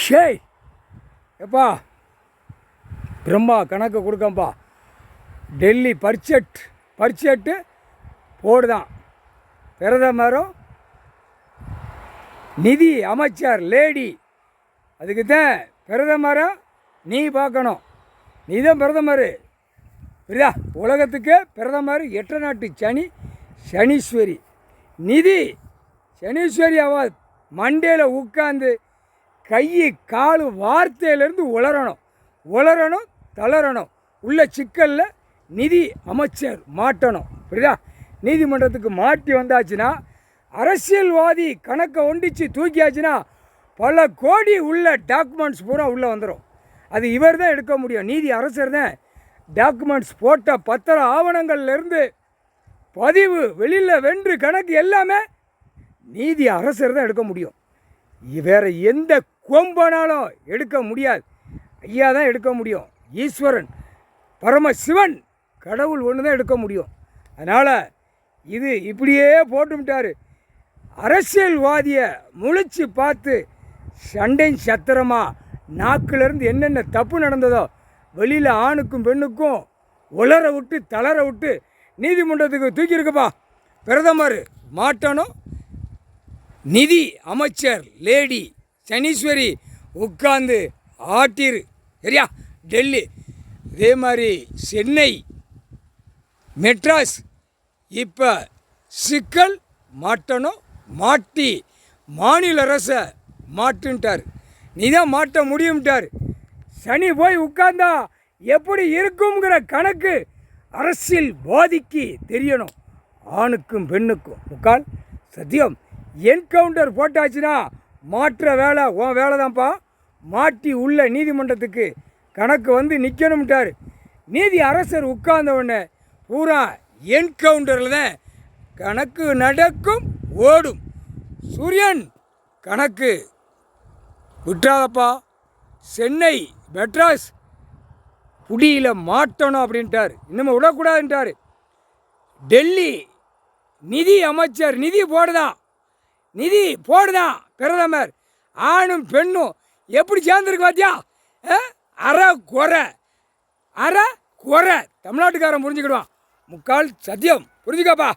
ஷேய் எப்பா பிரம்மா கணக்கு கொடுக்கம்பா. டெல்லி பர்ச்செட்டு போடுதான். பிரதமரும் நிதி அமைச்சர் லேடி, அதுக்கு தான் பிரதமரை நீ பார்க்கணும். நீ தான் பிரதமர், புரியுதா? உலகத்துக்கு பிரதமர் 8 நாட்டு சனீஸ்வரி. நிதி சனீஸ்வரி அவ மண்டையில் உட்காந்து கை காலு வார்த்தையிலேருந்து உளரணும் தளரணும். உள்ள சிக்கலில் நிதி அமைச்சர் மாட்டணும், புரியுதா? நீதிமன்றத்துக்கு மாட்டி வந்தாச்சுன்னா, அரசியல்வாதி கணக்கை ஒண்டிச்சு தூக்கியாச்சுன்னா பல கோடி உள்ள டாக்குமெண்ட்ஸ் பூரா உள்ளே வந்துடும். அது இவர் தான் எடுக்க முடியும். நீதி அரசர் தான் டாக்குமெண்ட்ஸ் போட்ட பத்திர ஆவணங்கள்லேருந்து பதிவு வெளியில் வென்று கணக்கு எல்லாமே நீதி அரசர் தான் எடுக்க முடியும். வேறு எந்த கொம்பனாலும் எடுக்க முடியாது. ஐயா தான் எடுக்க முடியும். ஈஸ்வரன் பரமசிவன் கடவுள் ஒன்று தான் எடுக்க முடியும். அதனால் இது இப்படியே போட்டுவிட்டார். அரசியல்வாதியை முழிச்சு பார்த்து சண்டை சத்திரமாக நாக்கிலேருந்து என்னென்ன தப்பு நடந்ததோ வெளியில் ஆணுக்கும் பெண்ணுக்கும் உளர விட்டு தளர விட்டு நீதிமன்றத்துக்கு தூக்கியிருக்குப்பா. பிரதமர் மாட்டணும், நிதி அமைச்சர் லேடி சனீஸ்வரி உட்காந்து ஆட்டிரு, சரியா? டெல்லி இதே மாதிரி சென்னை மெட்ராஸ் இப்போ சிக்கல் மாட்டணும். மாட்டி மாநில அரசை மாட்டுன்ட்டார். நீ தான் மாட்ட முடியும்ட்டார். சனி போய் உட்கார்ந்தா எப்படி இருக்குங்கிற கணக்கு அரசியல்வாதிக்கு தெரியணும். ஆணுக்கும் பெண்ணுக்கும் முக்கால் சத்தியம். என்கவுண்டர் போட்டாச்சுன்னா மாற்ற வேலை உன் வேலை தான்ப்பா. மாட்டி உள்ள நீதிமன்றத்துக்கு கணக்கு வந்து நிற்கணும்ட்டார். நீதி அரசர் உட்கார்ந்தவுடனே பூரா என்கவுண்டரில் தான் கணக்கு நடக்கும், ஓடும். சூரியன் கணக்கு விட்டுறாதப்பா. சென்னை மெட்ராஸ் புடியில் மாட்டணும் அப்படின்ட்டார். இன்னும் விடக்கூடாதுன்ட்டார். டெல்லி நிதி அமைச்சர் நிதி போடுதான். பிரதமர் ஆணும் பெண்ணும் எப்படி சேர்ந்துருக்கு பாத்தியா? அரை குறை தமிழ்நாட்டுக்காரன் புரிஞ்சுக்கிடுவான். முக்கால் சத்தியம். புரிஞ்சுக்காப்பா.